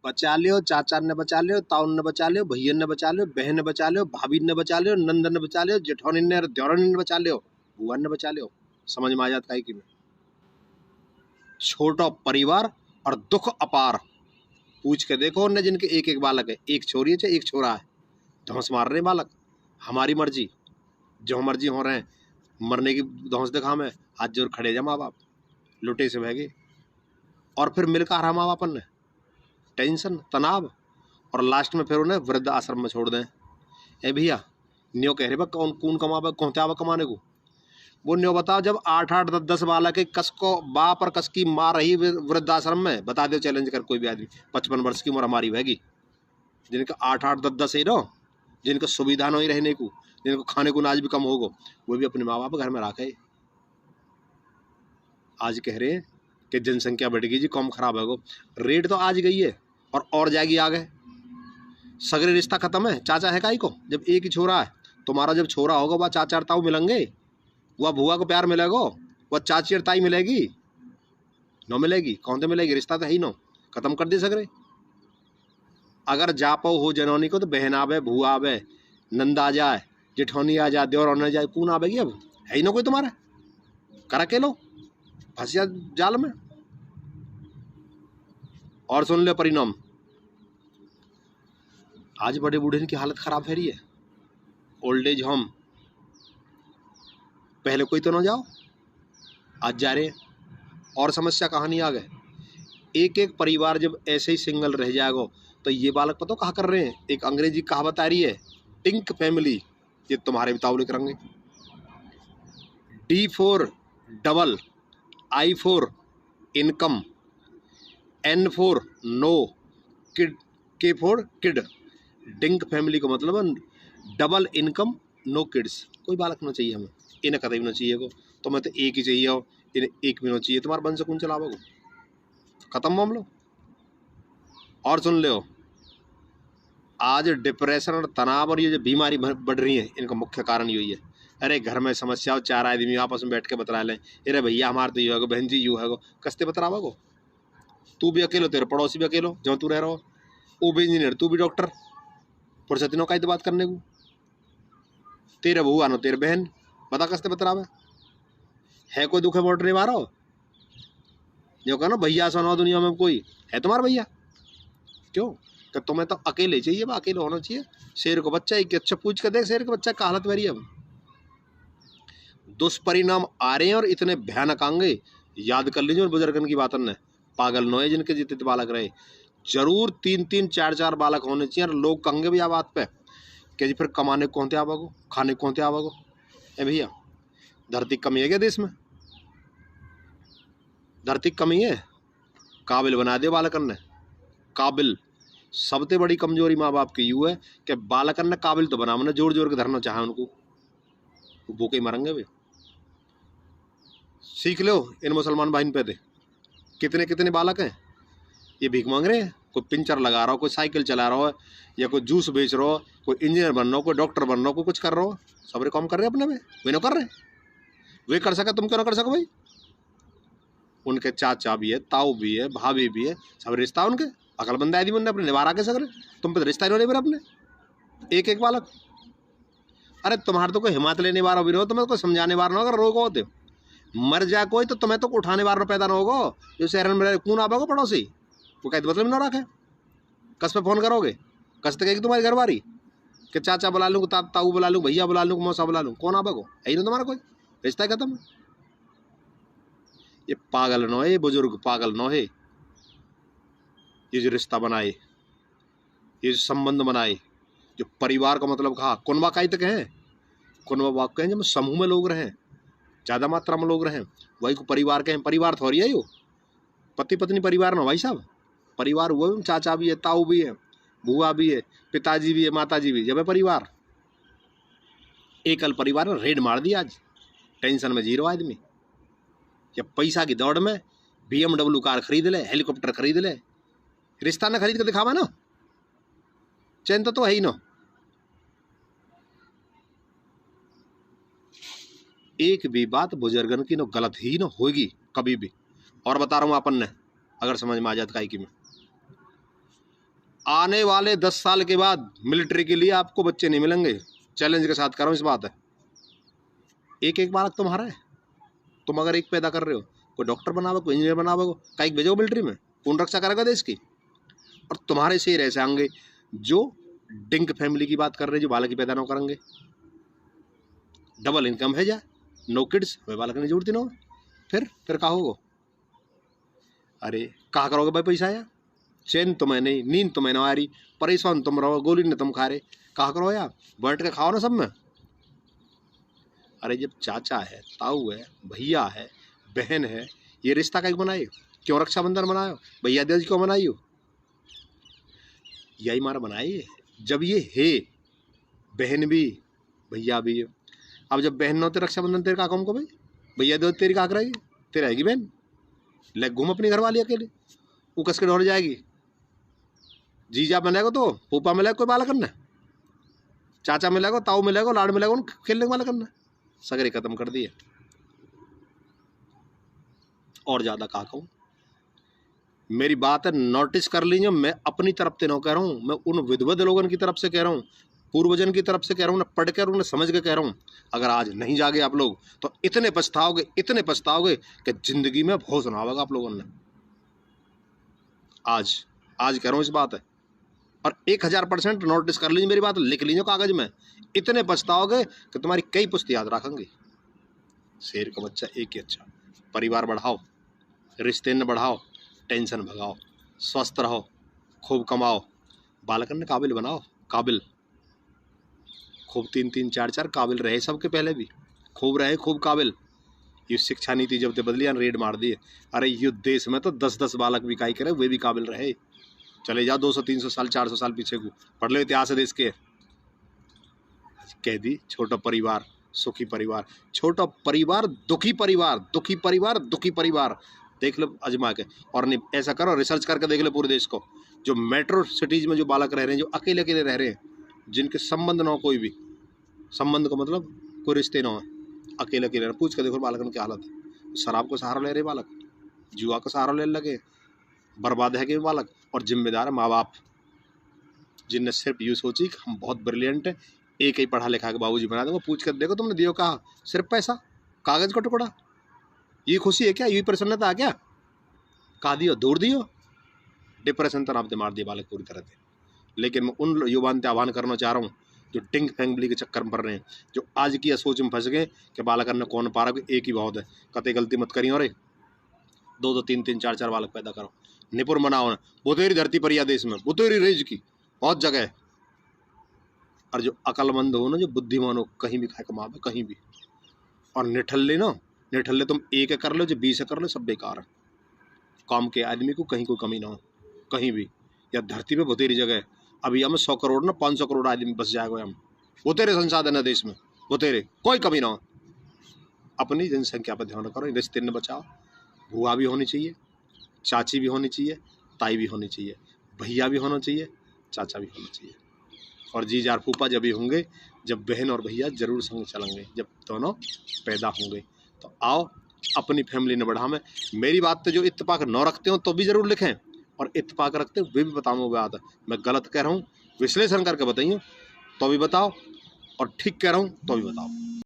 बचा लियो, चाचा ने बचा लियो, ताऊ ने बचा लियो, भैया ने बचा लियो, बहन ने बचा लियो, भाभी ने बचा लियो, नंदन ने बचा लियो, जेठौनी ने द्योरनी ने बचा लियो, बुआ ने बचा लियो। समझ में आ जाता है कि नहीं? छोटा परिवार और दुख अपार। पूछ के देखो उनने जिनके एक एक बालक है, एक छोरी है चाहे एक छोरा है, धौंस मार रहे हैं बालक। हमारी मर्जी, जो मर्जी हो रहे हैं, मरने की धौंस दिखा में हाथ जोड़ खड़े जा माँ बाप, लुटे से बहगे। और फिर मिलकर रहा माँ बाप ने टेंशन तनाव, और लास्ट में फिर उन्हें वृद्ध आश्रम में छोड़ दें। ए भैया न्यो कह रहे बा कौन कौन कमावे, कौन आवा कमाने को? वो न्यो बताओ, जब 8-8 10-10 बालक कस को बाप और कस की माँ रही वृद्धाश्रम में, बता दो चैलेंज कर कोई भी आदमी। 55 वर्ष की उम्र हमारी रहेगी, जिनका 8-8 10-10 ही नो, जिनका सुविधा नहीं रहने को, जिनको खाने को नाज भी कम होगो, वो भी अपने माँ बाप घर में रखे। आज कह रहे हैं कि जनसंख्या बढ़ गई जी, कम खराब है। रेट तो आज गई है और जाएगी आगे। सगरे रिश्ता खत्म है, चाचा है काई को? जब एक ही छोरा है, तुम्हारा जब छोरा होगा वह चाचा और ताऊ मिलेंगे, वह बुआ को प्यार मिलेगा, वह चाची और ताई मिलेगी? नो मिलेगी। कौन तो मिलेगी? रिश्ता तो है ही नो, खत्म कर दे सगरे। अगर जापो हो जनौनी को तो बहन आवे, भूआ आवे, नंद आ जाए, जेठौनी आ जाए, देवर आ जाए, कौन आवेगी? अब है ही ना कोई तुम्हारा, कर अकेलो फंसिया जाल में। और सुन ले परिणाम, आज बड़े बूढ़े की हालत खराब है रही है। ओल्ड एज होम, पहले कोई तो ना जाओ, आज जा रहे। और समस्या कहानी आ गए, एक एक परिवार जब ऐसे ही सिंगल रह जाएगा तो ये बालक पता कहाँ कर रहे हैं? एक अंग्रेजी कहावत आ रही है, टिंक फैमिली, ये तुम्हारे बताओ लिख रंगे। D for double, I for income, N for no, kid, K for kid. DINK family का मतलब है डबल इनकम नो किड्स। कोई बालक ना चाहिए हमें, इन्हें कदम ना चाहिए को। तो मैं तो एक ही चाहिए हो, इन्हें एक भी ना चाहिए। तुम्हारे बन से कौन चलावो? खत्म मामलो। और सुन ले, आज डिप्रेशन और तनाव और ये जो बीमारी बढ़ रही है, इनका मुख्य कारण यही है। अरे घर में समस्या हो, 4 आदमी आपस में बैठ के बतला लें, अरे भैया हमारे तो यू है, बहन जी यू है, कस्ते बतलावा को। तू भी अकेलो, तेरे पड़ोसी भी अकेलो, जो तू रह रहा हो, वो भी इंजीनियर, तू भी डॉक्टर, फुर्सत नो का बात करने को। तेरे बुआ नो तेरे बहन, बता कस्ते बतलावे है? कोई दुख है मोटने मारो जो कहो ना भैया सुनो दुनिया में कोई है तुम्हारा भैया? क्यों? कि तुम्हें तो अकेले चाहिए, अकेले होना चाहिए। शेर को बच्चा एक अच्छा पूछ कर देख, शेर का बच्चा का हालत मेरी है। दुष्परिणाम आ रहे हैं और इतने भयानक आएंगे, याद कर लीजिए बुजुर्गन की बातन ने। पागल नोए जिनके जितने बालक रहे, जरूर 3-3 4-4 बालक होने चाहिए। और लोग कहेंगे भी आ बात पे कि जी फिर कमाने कौन थे आवागो, खाने कौन थे आवागो? ए भैया धरती कमी है क्या देश में? धरती कमी है? काबिल बना दे बालकन ने, काबिल। सबसे बड़ी कमजोरी माँ बाप की यूँ है कि बालकन ने काबिल तो बना, मैंने जोर जोर के धरना चाहे उनको, भूखे मरेंगे वे। सीख लो इन मुसलमान भाई पे दे, कितने कितने बालक हैं ये भीख मांग रहे हैं। कोई पिंचर लगा रहा हो, कोई साइकिल चला रहा हो, या कोई जूस बेच रहा हो, कोई इंजीनियर बन रहा हो, कोई डॉक्टर बन रहा हो, कोई कुछ कर रहा हो। सबरे काम कर रहे हैं अपने में, वे ना कर रहे। वे कर सका, तुम क्यों ना कर सको भाई? उनके चाचा भी है, ताऊ भी है, भाभी भी है, सब रिश्ता उनके। अकलमंद आदमी उन्होंने अपने निवारा के सगरे, तुम पे रिश्ता ही नहीं अपने एक एक बालक। अरे तुम्हारे तो कोई हिम्मत लेने वाला भी नहीं हो, तुम्हें कोई समझाने वाला ना, अगर रोको होते मर जाए कोई तो तुम्हें तो उठाने वाला पैदा ना होगा। जो शहर में कौन आवेगा पड़ोसी, वो कहते मतलब ना रखे। कस पे फोन करोगे, कस तक तुम्हारी घरवारी कि चाचा बुला लूँ, ताऊ बुला लूँ, भैया बुला लूँ, मौसा बुला लूँ, कौन आवेगा? है ही ना तुम्हारा कोई, रिश्ता ही खत्म। ये पागल न है, बुजुर्ग पागल न है। ये जो रिश्ता बनाए, ये जो संबंध बनाए, जो परिवार का मतलब कहा, कुनबा काई तक है, कुनबा वाक कहें जब समूह में लोग रहें, ज़्यादा मात्रा में लोग रहें, वही को परिवार कहें। परिवार थोड़ी है यो, पति पत्नी परिवार ना भाई साहब। परिवार हुआ भी, चाचा भी है, ताऊ भी है, बुआ भी है, पिताजी भी है, माताजी भी, जब है परिवार। एकल परिवार ने रेड मार दिया आज, टेंशन में जीरो आदमी। जब पैसा की दौड़ में BMW कार खरीद ले, हेलीकॉप्टर खरीद ले, रिश्ता ना खरीद कर दिखावा ना, चैन तो है ही ना। एक भी बात बुजुर्गन की न गलत ही न होगी कभी भी। और बता रहा हूँ अपन ने, अगर समझ में आ जाता है कि मैं आने वाले 10 साल के बाद मिलिट्री के लिए आपको बच्चे नहीं मिलेंगे, चैलेंज के साथ कर रहा हूँ इस बात है। एक एक बालक तुम्हारा है, तुम अगर एक पैदा कर रहे हो, कोई डॉक्टर बनावे, कोई इंजीनियर बनावे, कहीं भेजो मिलिट्री में, कौन रक्षा करेगा देश की। और तुम्हारे शेर ऐसे आएंगे जो डिंक फैमिली की बात कर रहे हैं, जो बालक की पैदा ना करेंगे। डबल इनकम है जा, नो किड्स, हमें बालक नहीं जरूरत ना। फिर कहा होगा, अरे कहा करोगे भाई पैसा यार, चैन तुम्हें नहीं, नींद तुम्हें ना आ रही, परेशान तुम रहो, गोली ने तुम खा रहे, कहा करो यार, बैठ के खाओ ना सब में। अरे जब चाचा है, ताऊ है, भैया है, बहन है, ये रिश्ता कहीं बनाए, क्यों रक्षाबंधन बनायो, भैया दूज क्यों बनाइयो, यही मारा बनाइए। जब ये है बहन भी भैया भी, अब जब बहन न होते रक्षाबंधन तेरे का को भाई, भैया दूज तेरी का रहेगी, तेरी आएगी बहन, ले घूम अपनी घर वाली अकेले, वो कस के ढोल जाएगी। जीजा मिलेगा तो फूफा मिलेगा कोई बाला करना, चाचा मिलेगा, ताऊ मिलेगा, लाड़ मिलेगा, खेलने वाला करना, सगरे खत्म कर दिए। और ज्यादा कहा कहूँ, मेरी बात है नोटिस कर लीजिए, मैं अपनी तरफ से ना कह रहा हूँ, मैं उन विधवद लोगों की तरफ से कह रहा हूँ, पूर्वजन की तरफ से कह रहा हूँ, ना पढ़ कर उन्हें समझ के कह रहा हूँ। अगर आज नहीं जागे आप लोग तो इतने पछताओगे, इतने पछताओगे कि जिंदगी में बहुत सुना होगा आप लोगों ने। आज कह रहा हूँ इस बात है, और 1000% नोटिस कर लीजिए मेरी बात, लिख लीजिए कागज में, इतने पछताओगे कि तुम्हारी कई पुस्त याद रखेंगे। शेर का बच्चा एक ही अच्छा, परिवार बढ़ाओ, रिश्ते न बढ़ाओ, टेंशन भगाओ, स्वस्थ रहो, खूब कमाओ, बालकन ने काबिल बनाओ, काबिल खूब 3-3 4-4 काबिल रहे सबके पहले भी, खूब रहे, खूब काबिल। ये शिक्षा नीति जब से बदली, रेड मार दिए। अरे युद्ध देश में तो 10-10 बालक भी काई करे, वे भी काबिल रहे। चले जाओ 200-300 साल 400 साल पीछे को, पढ़ लो इतिहास है देश के। कह दी छोटा परिवार सुखी परिवार, छोटा परिवार दुखी परिवार, दुखी परिवार दुखी परिवार। देख लो अजमा के, और नहीं ऐसा करो रिसर्च करके देख लो पूरे देश को, जो मेट्रो सिटीज में जो बालक रह रहे हैं, जो अकेले अकेले रह रहे हैं, जिनके संबंध ना हो, कोई भी संबंध का मतलब कोई रिश्ते ना हो, अकेले अकेले पूछ के देखो बालक की हालत है। शराब को सहारा ले रहे बालक, जुआ का सहारा लेने लगे, बर्बाद है कि बालक। और जिम्मेदार है माँ बाप, जिनने सिर्फ यूँ सोची कि हम बहुत ब्रिलियंट है, एक ही पढ़ा लिखा के बाबूजी बना दूंगा, पूछ कर देखो तुमने दियो कहा, सिर्फ पैसा, कागज का टुकड़ा, ये खुशी है क्या, ये प्रसन्नता है क्या, कहा दियो दूर दियो, डिप्रेशन तनाव से मार दिया बालक पूरी तरह से। लेकिन मैं उन युवाओं से आह्वान करना चाह रहा हूँ जो डिंक फैमिली के चक्कर में पड़ रहे हैं, जो आज की सोच में फंस गए कि बालक ने कौन पा रहा, एक ही बहुत है, कतई गलती मत करिए, और 2-2 3-3 4-4 बालक पैदा करो, निपुण बनाओ ना, बुतेरी धरती पर या देश में बुतेरी रेज की बहुत जगह है। और जो अकलमंद हो ना, जो बुद्धिमान हो, कहीं भी खाए कमावे, कहीं भी। और निठल्ले तुम एक कर लो, जो 20 कर लो, सब बेकार है। काम के आदमी को कहीं कोई कमी ना हो, कहीं भी, या धरती पे बुतेरी जगह है। अभी हम 100 करोड़ ना 500 करोड़ आदमी बस जाएगा, हम बुतेरे संसाधन है देश में, बुतेरे, कोई कमी ना हो। अपनी जनसंख्या पर ध्यान करो, रिश्ते न बचाओ, बुआ भी होनी चाहिए, चाची भी होनी चाहिए, ताई भी होनी चाहिए, भैया भी होना चाहिए, चाचा भी होना चाहिए, और जीजार फूफा जब भी होंगे, जब बहन और भैया जरूर संग चलेंगे, जब दोनों पैदा होंगे। तो आओ अपनी फैमिली ने बढ़ा में। मेरी बात तो जो इत्तेफाक न रखते हो तो भी जरूर लिखें, और इत्तेफाक रखते वे भी बताऊँ बात है, मैं गलत कह रहा हूँ विश्लेषण करके बताइए तो भी बताओ, और ठीक कह रहा हूँ तो भी बताओ।